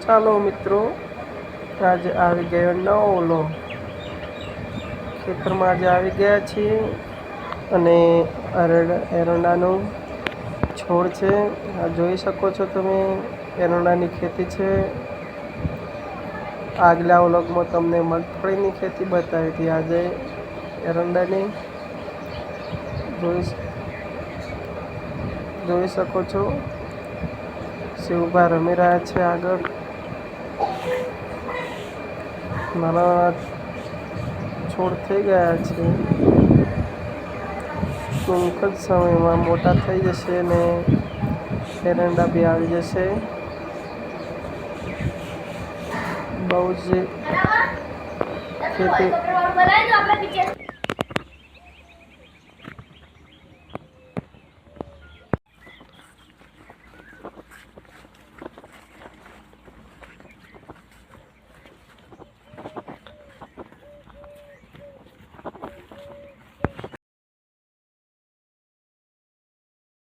ચાલો મિત્રો, આજે આવી ગયો નવો ઓલો ખેતરમાં આજે આવી ગયા છીએ અને એરંડાનું છોડ છે. આ જોઈ શકો છો તમે, એરંડાની ખેતી છે. આગલા વ્લોગમાં તમને મગફળીની ખેતી બતાવી હતી. આજે એરંડાની જોઈ શકો છો. શિવભા રમી રહ્યા છે. આગળ નાના છોડ થઈ ગયા છે. ટૂંક જ સમયમાં મોટા થઈ જશે અને એરંડા બી આવી જશે. બહુ જ ખેતી